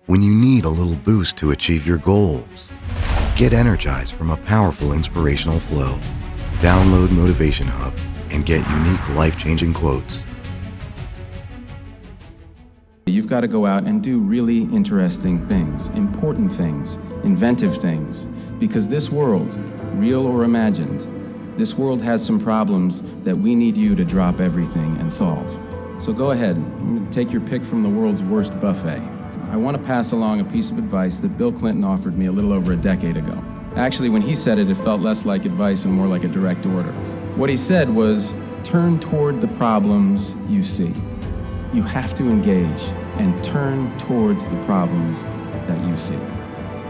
when you need a little boost to achieve your goals. Get energized from a powerful inspirational flow. Download Motivation Hub and get unique life-changing quotes. You've got to go out and do really interesting things, important things, inventive things, because this world, real or imagined, this world has some problems that we need you to drop everything and solve. So go ahead, take your pick from the world's worst buffet. I want to pass along a piece of advice that Bill Clinton offered me a little over a decade ago. Actually, when he said it, it felt less like advice and more like a direct order. What he said was, turn toward the problems you see. You have to engage and turn towards the problems that you see.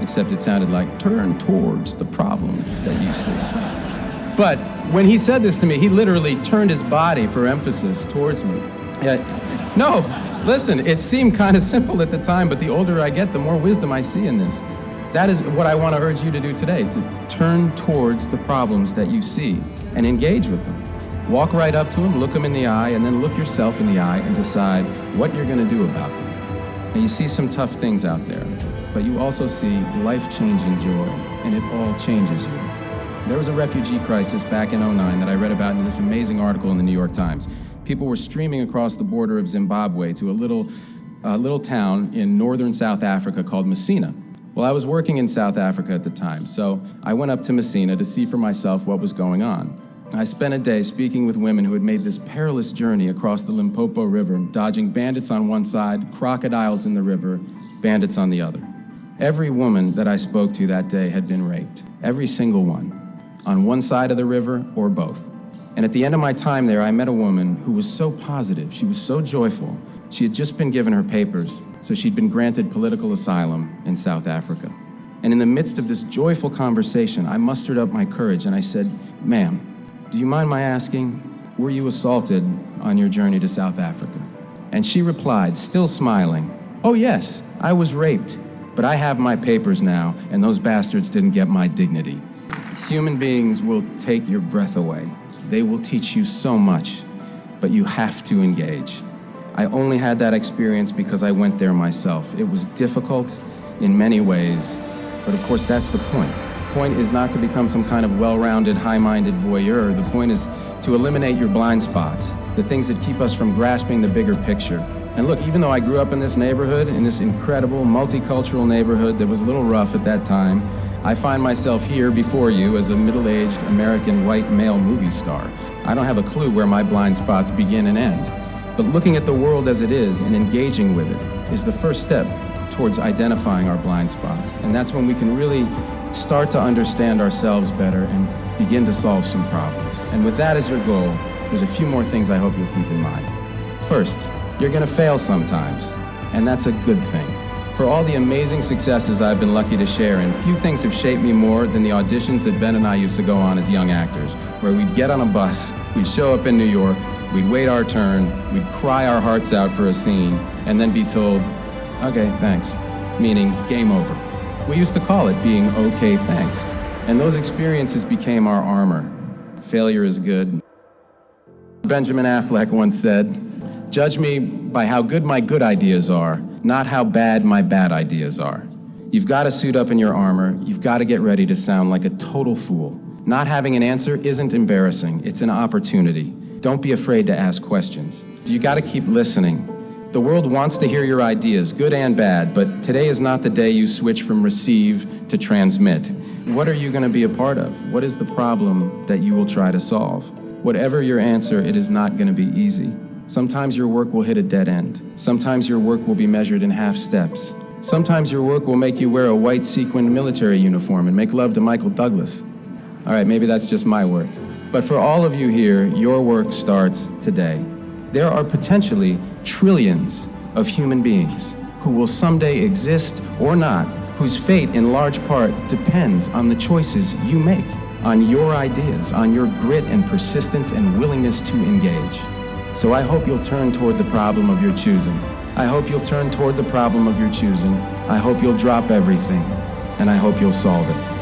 Except it sounded like, turn towards the problems that you see. But when he said this to me, he literally turned his body for emphasis towards me. No, listen, it seemed kind of simple at the time, but the older I get, the more wisdom I see in this. That is what I want to urge you to do today, to turn towards the problems that you see and engage with them. Walk right up to them, look them in the eye, and then look yourself in the eye and decide what you're going to do about them. And you see some tough things out there, but you also see life-changing joy, and it all changes you. There was a refugee crisis back in '09 that I read about in this amazing article in the New York Times. People were streaming across the border of Zimbabwe to a little town in northern South Africa called Messina. Well, I was working in South Africa at the time, so I went up to Messina to see for myself what was going on. I spent a day speaking with women who had made this perilous journey across the Limpopo River, dodging bandits on one side, crocodiles in the river, bandits on the other. Every woman that I spoke to that day had been raped, every single one, on one side of the river or both. And at the end of my time there, I met a woman who was so positive, she was so joyful. She had just been given her papers, so she'd been granted political asylum in South Africa. And in the midst of this joyful conversation, I mustered up my courage and I said, "Ma'am, do you mind my asking, were you assaulted on your journey to South Africa?" And she replied, still smiling, "Oh yes, I was raped, but I have my papers now, and those bastards didn't get my dignity." Human beings will take your breath away. They will teach you so much, but you have to engage. I only had that experience because I went there myself. It was difficult in many ways, but of course that's the point. The point is not to become some kind of well-rounded, high-minded voyeur. The point is to eliminate your blind spots, the things that keep us from grasping the bigger picture. And look, even though I grew up in this neighborhood, in this incredible multicultural neighborhood that was a little rough at that time, I find myself here before you as a middle-aged American white male movie star. I don't have a clue where my blind spots begin and end. But looking at the world as it is and engaging with it is the first step towards identifying our blind spots. And that's when we can really start to understand ourselves better and begin to solve some problems. And with that as your goal, there's a few more things I hope you'll keep in mind. First, you're going to fail sometimes, and that's a good thing. For all the amazing successes I've been lucky to share in, few things have shaped me more than the auditions that Ben and I used to go on as young actors, where we'd get on a bus, we'd show up in New York, we'd wait our turn, we'd cry our hearts out for a scene, and then be told, "Okay, thanks," meaning game over. We used to call it being okay, thanks. And those experiences became our armor. Failure is good. Benjamin Affleck once said, "Judge me by how good my good ideas are, not how bad my bad ideas are." You've got to suit up in your armor. You've got to get ready to sound like a total fool. Not having an answer isn't embarrassing. It's an opportunity. Don't be afraid to ask questions. You got to keep listening. The world wants to hear your ideas, good and bad, but today is not the day you switch from receive to transmit. What are you going to be a part of? What is the problem that you will try to solve? Whatever your answer, it is not going to be easy. Sometimes your work will hit a dead end. Sometimes your work will be measured in half steps. Sometimes your work will make you wear a white sequined military uniform and make love to Michael Douglas. All right, maybe that's just my work. But for all of you here, your work starts today. There are potentially trillions of human beings who will someday exist or not, whose fate in large part depends on the choices you make, on your ideas, on your grit and persistence and willingness to engage. So I hope you'll turn toward the problem of your choosing. I hope you'll turn toward the problem of your choosing. I hope you'll drop everything, and I hope you'll solve it.